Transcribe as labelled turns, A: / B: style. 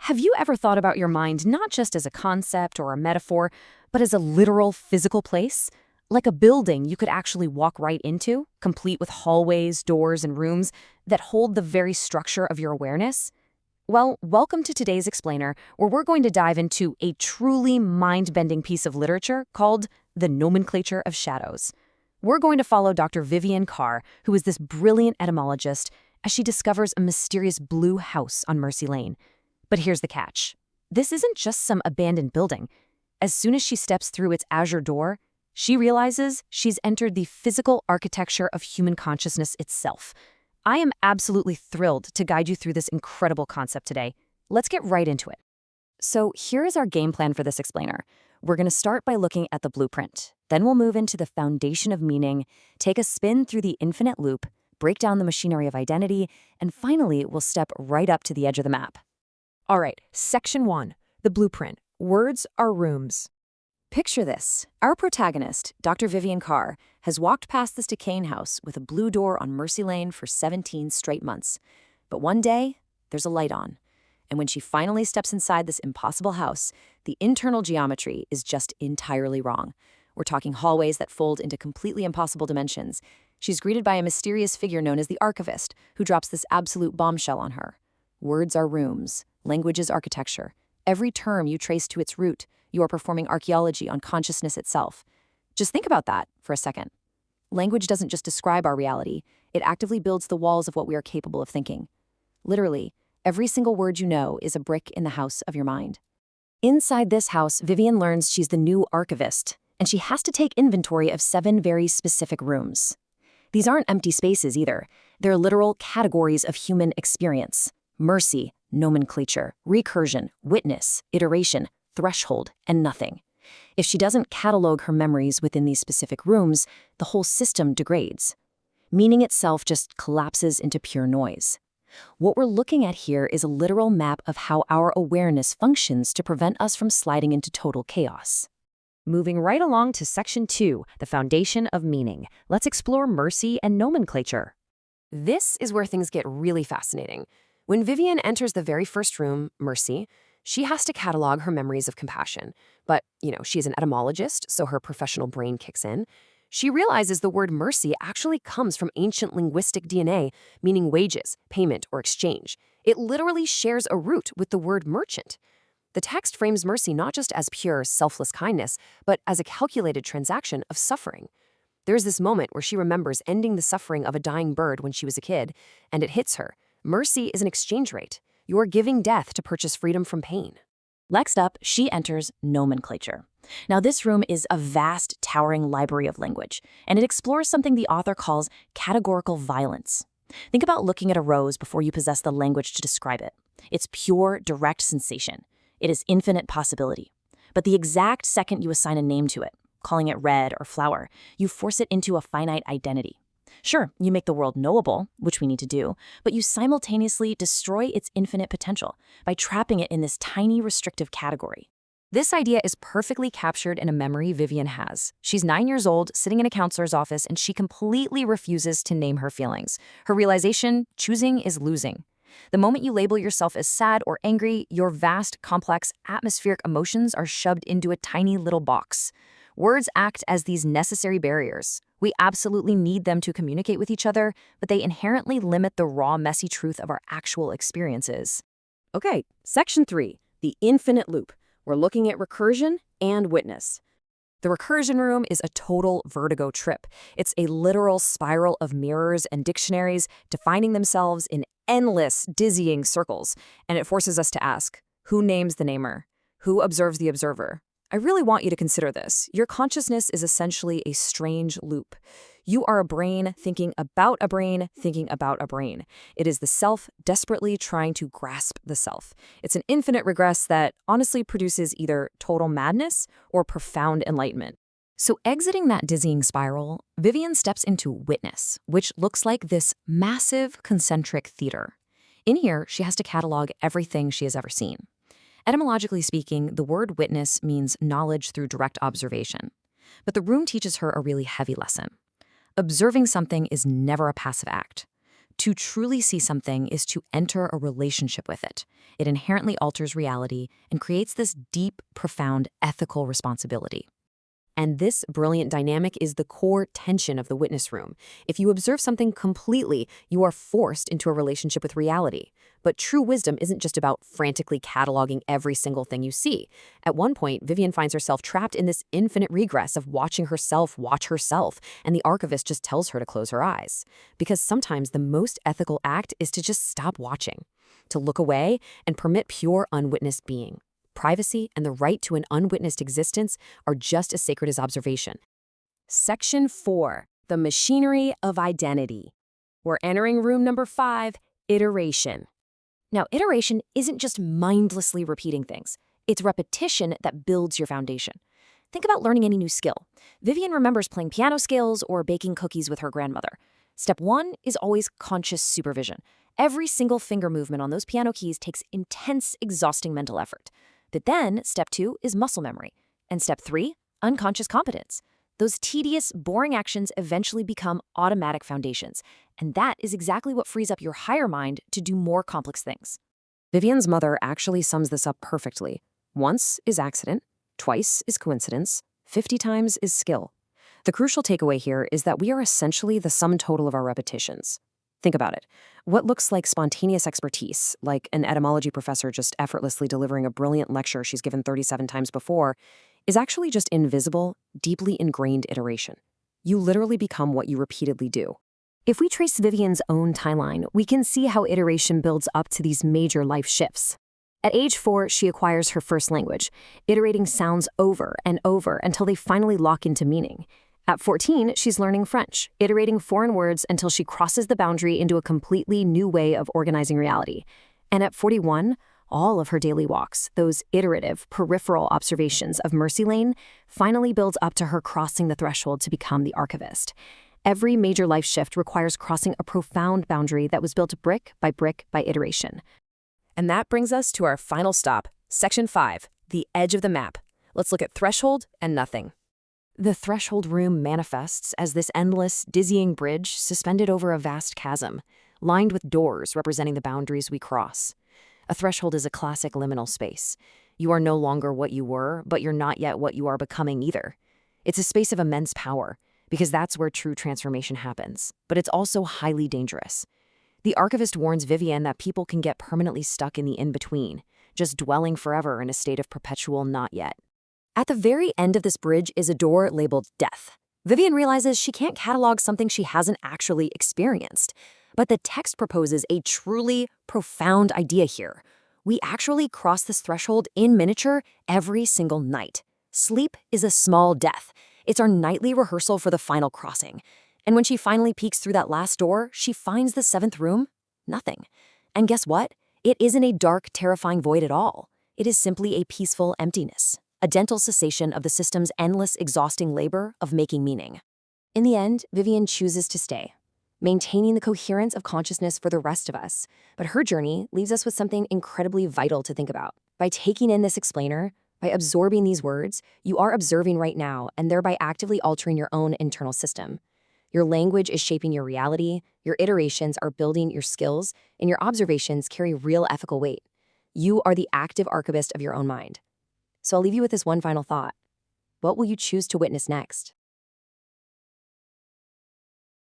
A: Have you ever thought about your mind not just as a concept or a metaphor, but as a literal physical place? Like a building you could actually walk right into, complete with hallways, doors, and rooms that hold the very structure of your awareness? Well, welcome to today's Explainer, where we're going to dive into a truly mind-bending piece of literature called The Nomenclature of Shadows. We're going to follow Dr. Vivienne Carr, who is this brilliant etymologist, as she discovers a mysterious blue house on Mercy Lane. But here's the catch. This isn't just some abandoned building. As soon as she steps through its azure door, she realizes she's entered the physical architecture of human consciousness itself. I am absolutely thrilled to guide you through this incredible concept today. Let's get right into it. So here is our game plan for this explainer. We're going to start by looking at the blueprint. Then we'll move into the foundation of meaning, take a spin through the infinite loop, break down the machinery of identity, and finally we'll step right up to the edge of the map.
B: All right, Section 1, the blueprint. Words are rooms.
A: Picture this. Our protagonist, Dr. Vivienne Carr, has walked past this decaying house with a blue door on Mercy Lane for 17 straight months. But one day, there's a light on. And when she finally steps inside this impossible house, the internal geometry is just entirely wrong. We're talking hallways that fold into completely impossible dimensions. She's greeted by a mysterious figure known as the Archivist, who drops this absolute bombshell on her. Words are rooms. Language is architecture. Every term you trace to its root, you are performing archaeology on consciousness itself. Just think about that for a second. Language doesn't just describe our reality, it actively builds the walls of what we are capable of thinking. Literally, every single word you know is a brick in the house of your mind. Inside this house, Vivienne learns she's the new archivist, and she has to take inventory of 7 very specific rooms. These aren't empty spaces either. They're literal categories of human experience. Mercy, nomenclature, recursion, witness, iteration, threshold, and nothing. If she doesn't catalog her memories within these specific rooms, the whole system degrades. Meaning itself just collapses into pure noise. What we're looking at here is a literal map of how our awareness functions to prevent us from sliding into total chaos. Moving right along to Section 2, the foundation of meaning. Let's explore mercy and nomenclature.
B: This is where things get really fascinating. When Vivienne enters the very first room, Mercy, she has to catalog her memories of compassion. But, she's an etymologist, so her professional brain kicks in. She realizes the word mercy actually comes from ancient linguistic DNA, meaning wages, payment, or exchange. It literally shares a root with the word merchant. The text frames mercy not just as pure, selfless kindness, but as a calculated transaction of suffering. There's this moment where she remembers ending the suffering of a dying bird when she was a kid, and it hits her. Mercy is an exchange rate. You're giving death to purchase freedom from pain.
A: Next up, she enters nomenclature. Now, this room is a vast, towering library of language, and it explores something the author calls categorical violence. Think about looking at a rose before you possess the language to describe it. It's pure, direct sensation. It is infinite possibility. But the exact second you assign a name to it, calling it red or flower, you force it into a finite identity. Sure, you make the world knowable, which we need to do, but you simultaneously destroy its infinite potential by trapping it in this tiny restrictive category. This idea is perfectly captured in a memory Vivienne has. She's 9 years old, sitting in a counselor's office, and she completely refuses to name her feelings. Her realization, choosing is losing. The moment you label yourself as sad or angry, your vast, complex, atmospheric emotions are shoved into a tiny little box. Words act as these necessary barriers. We absolutely need them to communicate with each other, but they inherently limit the raw, messy truth of our actual experiences.
B: Okay, Section 3, the infinite loop. We're looking at recursion and witness. The recursion room is a total vertigo trip. It's a literal spiral of mirrors and dictionaries defining themselves in endless, dizzying circles, and it forces us to ask, who names the namer? Who observes the observer? I really want you to consider this. Your consciousness is essentially a strange loop. You are a brain thinking about a brain thinking about a brain. It is the self desperately trying to grasp the self. It's an infinite regress that honestly produces either total madness or profound enlightenment. So exiting that dizzying spiral, Vivienne steps into witness, which looks like this massive concentric theater. In here, she has to catalog everything she has ever seen. Etymologically speaking, the word witness means knowledge through direct observation. But the room teaches her a really heavy lesson. Observing something is never a passive act.
A: To truly see something is to enter a relationship with it. It inherently alters reality and creates this deep, profound ethical responsibility.
B: And this brilliant dynamic is the core tension of the witness room. If you observe something completely, you are forced into a relationship with reality. But true wisdom isn't just about frantically cataloging every single thing you see. At one point, Vivienne finds herself trapped in this infinite regress of watching herself watch herself, and the archivist just tells her to close her eyes. Because sometimes the most ethical act is to just stop watching, to look away and permit pure unwitnessed being. Privacy and the right to an unwitnessed existence are just as sacred as observation.
A: Section 4. The Machinery of Identity. We're entering room number 5, iteration. Now, iteration isn't just mindlessly repeating things. It's repetition that builds your foundation. Think about learning any new skill. Vivienne remembers playing piano scales or baking cookies with her grandmother. Step 1 is always conscious supervision. Every single finger movement on those piano keys takes intense, exhausting mental effort. But then, step 2 is muscle memory. And step 3, unconscious competence. Those tedious, boring actions eventually become automatic foundations. And that is exactly what frees up your higher mind to do more complex things.
B: Vivienne's mother actually sums this up perfectly. Once is accident, twice is coincidence, 50 times is skill. The crucial takeaway here is that we are essentially the sum total of our repetitions. Think about it. What looks like spontaneous expertise, like an etymology professor just effortlessly delivering a brilliant lecture she's given 37 times before, is actually just invisible, deeply ingrained iteration. You literally become what you repeatedly do.
A: If we trace Vivienne's own timeline, we can see how iteration builds up to these major life shifts. At age 4, she acquires her first language, iterating sounds over and over until they finally lock into meaning. At 14, she's learning French, iterating foreign words until she crosses the boundary into a completely new way of organizing reality. And at 41, all of her daily walks, those iterative, peripheral observations of Mercy Lane, finally builds up to her crossing the threshold to become the archivist. Every major life shift requires crossing a profound boundary that was built brick by iteration.
B: And that brings us to our final stop, Section 5, the edge of the map. Let's look at threshold and nothing. The threshold room manifests as this endless, dizzying bridge suspended over a vast chasm, lined with doors representing the boundaries we cross. A threshold is a classic liminal space. You are no longer what you were, but you're not yet what you are becoming either. It's a space of immense power, because that's where true transformation happens, but it's also highly dangerous. The archivist warns Vivienne that people can get permanently stuck in the in-between, just dwelling forever in a state of perpetual not yet. At the very end of this bridge is a door labeled death. Vivienne realizes she can't catalog something she hasn't actually experienced. But the text proposes a truly profound idea here. We actually cross this threshold in miniature every single night. Sleep is a small death. It's our nightly rehearsal for the final crossing. And when she finally peeks through that last door, she finds the 7th room, nothing. And guess what? It isn't a dark, terrifying void at all. It is simply a peaceful emptiness. A gentle cessation of the system's endless, exhausting labor of making meaning. In the end, Vivienne chooses to stay, maintaining the coherence of consciousness for the rest of us. But her journey leaves us with something incredibly vital to think about. By taking in this explainer, by absorbing these words, you are observing right now and thereby actively altering your own internal system. Your language is shaping your reality, your iterations are building your skills, and your observations carry real ethical weight. You are the active archivist of your own mind. So I'll leave you with this one final thought. What will you choose to witness next?